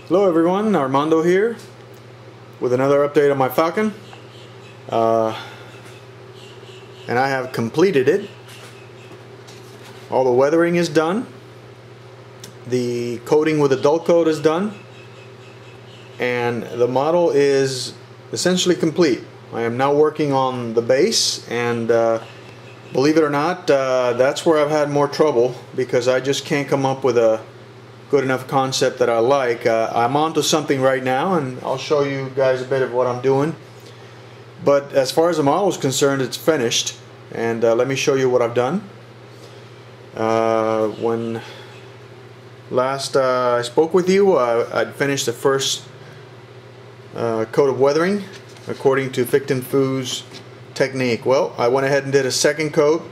Hello everyone, Armando here with another update on my Falcon, and I have completed it. All the weathering is done, the coating with the dull coat is done, and the model is essentially complete. I am now working on the base, and believe it or not, that's where I've had more trouble because I just can't come up with a good enough concept that I like. I'm onto something right now, and I'll show you guys a bit of what I'm doing. But as far as the model is concerned, it's finished, and let me show you what I've done. When last I spoke with you, I'd finished the first coat of weathering according to Ficton Fu's technique. Well, I went ahead and did a second coat,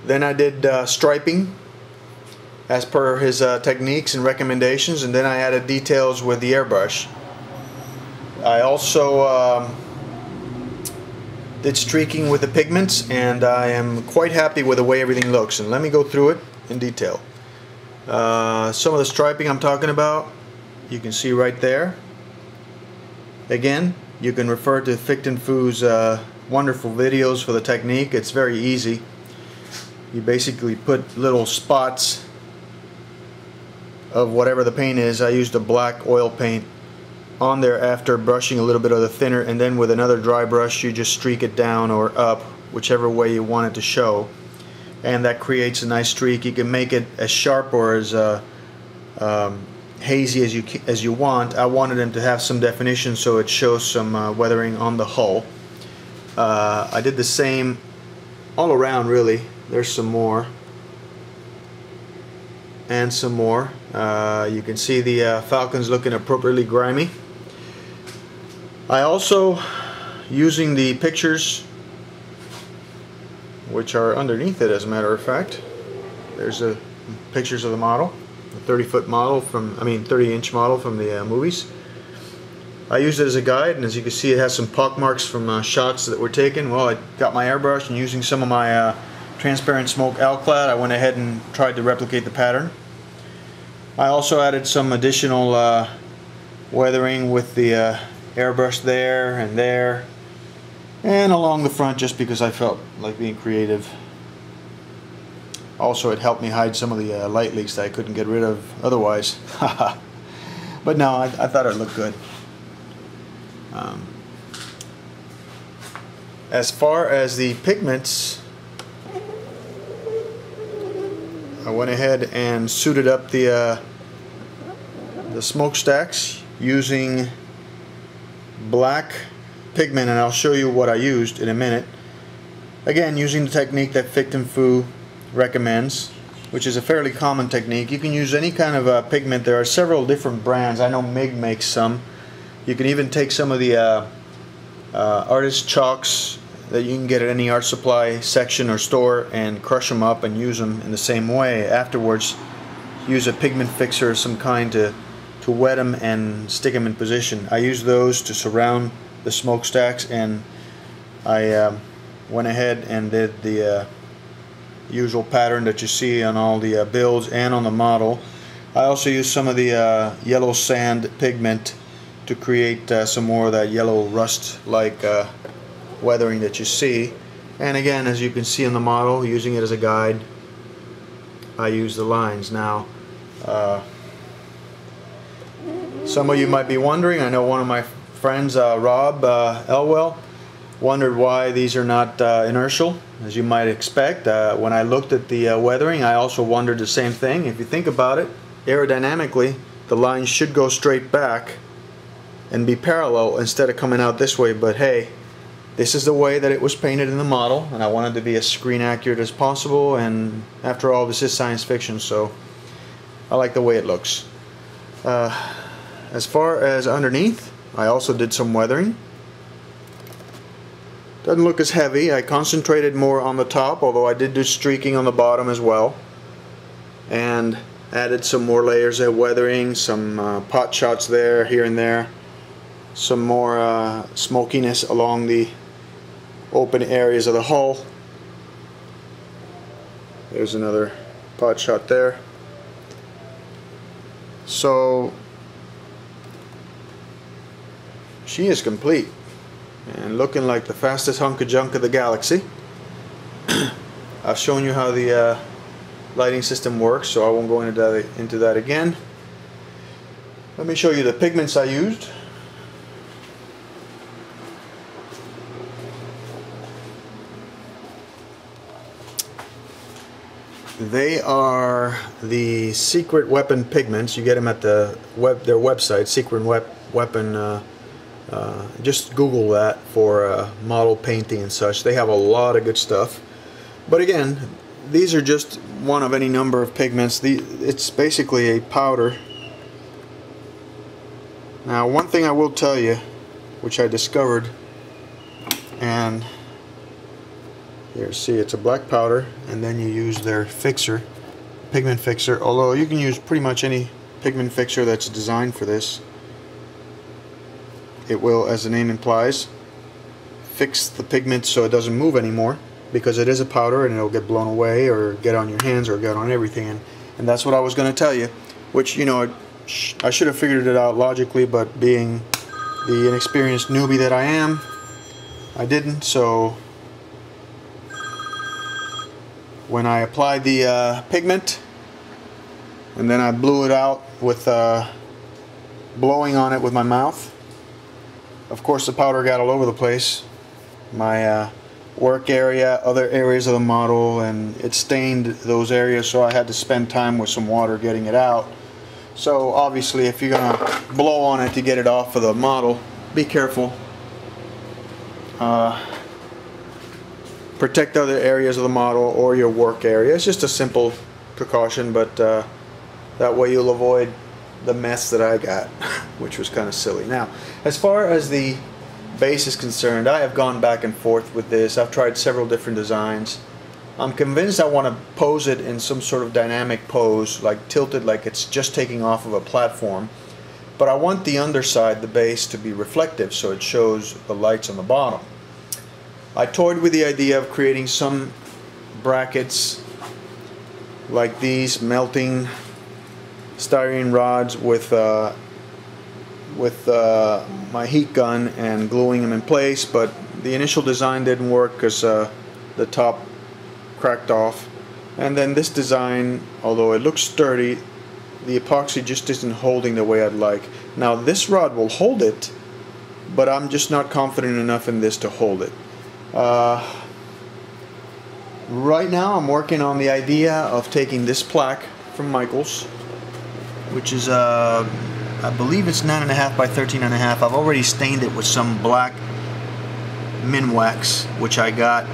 then I did striping as per his techniques and recommendations, and then I added details with the airbrush. I also did streaking with the pigments, and I am quite happy with the way everything looks, and let me go through it in detail. Some of the striping I'm talking about you can see right there. Again, you can refer to Ficton Fu's wonderful videos for the technique. It's very easy. You basically put little spots of whatever the paint is. I used a black oil paint on there after brushing a little bit of the thinner, and then with another dry brush you just streak it down or up, whichever way you want it to show, and that creates a nice streak. You can make it as sharp or as hazy as you want. I wanted them to have some definition, so it shows some weathering on the hull. I did the same all around, really. There's some more and some more. You can see the Falcon's looking appropriately grimy. I also, using the pictures which are underneath it, as a matter of fact, there's the pictures of the model, the 30-foot model from, 30-inch model from the movies. I used it as a guide, and as you can see, it has some pock marks from shots that were taken. Well, I got my airbrush, and using some of my transparent smoke alclad, I went ahead and tried to replicate the pattern. I also added some additional weathering with the airbrush there and along the front, just because I felt like being creative. Also, it helped me hide some of the light leaks that I couldn't get rid of otherwise. But no, I thought it looked good. As far as the pigments, I went ahead and suited up the smokestacks using black pigment, and I'll show you what I used in a minute. Again, using the technique that Ficton Fu recommends, which is a fairly common technique. You can use any kind of pigment. There are several different brands. I know MIG makes some. You can even take some of the artist chalks that you can get at any art supply section or store and crush them up and use them in the same way. Afterwards, use a pigment fixer of some kind to wet them and stick them in position. I use those to surround the smokestacks, and I went ahead and did the usual pattern that you see on all the builds and on the model. I also used some of the yellow sand pigment to create some more of that yellow rust-like weathering that you see. And again, as you can see on the model, using it as a guide, I use the lines. Now, some of you might be wondering, I know one of my friends, Rob Elwell, wondered why these are not inertial, as you might expect. When I looked at the weathering, I also wondered the same thing. If you think about it, aerodynamically, the lines should go straight back and be parallel instead of coming out this way, but hey, this is the way that it was painted in the model, and I wanted to be as screen accurate as possible, and after all, this is science fiction, so I like the way it looks. As far as underneath, I also did some weathering. Doesn't look as heavy. I concentrated more on the top, although I did do streaking on the bottom as well, and added some more layers of weathering, some pot shots there, here and there, some more smokiness along the open areas of the hull. There's another pot shot there. So she is complete and looking like the fastest hunk of junk of the galaxy. I've shown you how the lighting system works, so I won't go into that again. Let me show you the pigments I used. They are the Secret Weapon pigments. You get them at their website, Secret Weapon. Just Google that for model painting and such. They have a lot of good stuff. But again, these are just one of any number of pigments. It's basically a powder. Now, one thing I will tell you, which I discovered, and here, see, it's a black powder, and then you use their fixer, pigment fixer, although you can use pretty much any pigment fixer that's designed for this. It will, as the name implies, fix the pigment so it doesn't move anymore, because it is a powder and it'll get blown away or get on your hands or get on everything. And that's what I was going to tell you, which, you know, I should have figured it out logically, but being the inexperienced newbie that I am, I didn't. So when I applied the pigment and then I blew it out with blowing on it with my mouth, of course the powder got all over the place, my work area, other areas of the model, and it stained those areas, so I had to spend time with some water getting it out. So obviously, if you're gonna blow on it to get it off of the model, be careful. Protect other areas of the model or your work area. It's just a simple precaution, but that way you'll avoid the mess that I got, which was kind of silly. Now, as far as the base is concerned, I have gone back and forth with this. I've tried several different designs. I'm convinced I want to pose it in some sort of dynamic pose, like tilted, like it's just taking off of a platform. But I want the underside, the base, to be reflective, so it shows the lights on the bottom. I toyed with the idea of creating some brackets like these, melting styrene rods with my heat gun and gluing them in place, but the initial design didn't work because the top cracked off. And then this design, although it looks sturdy, the epoxy just isn't holding the way I'd like. Now this rod will hold it, but I'm just not confident enough in this to hold it. Right now I'm working on the idea of taking this plaque from Michaels, which is I believe it's 9.5 by 13.5. I've already stained it with some black Minwax, which I got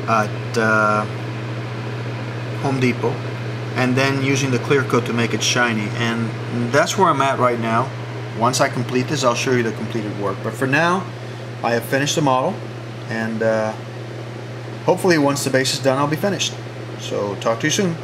at Home Depot, and then using the clear coat to make it shiny. And that's where I'm at right now. Once I complete this, I'll show you the completed work. But for now, I have finished the model, and hopefully once the base is done, I'll be finished. So talk to you soon.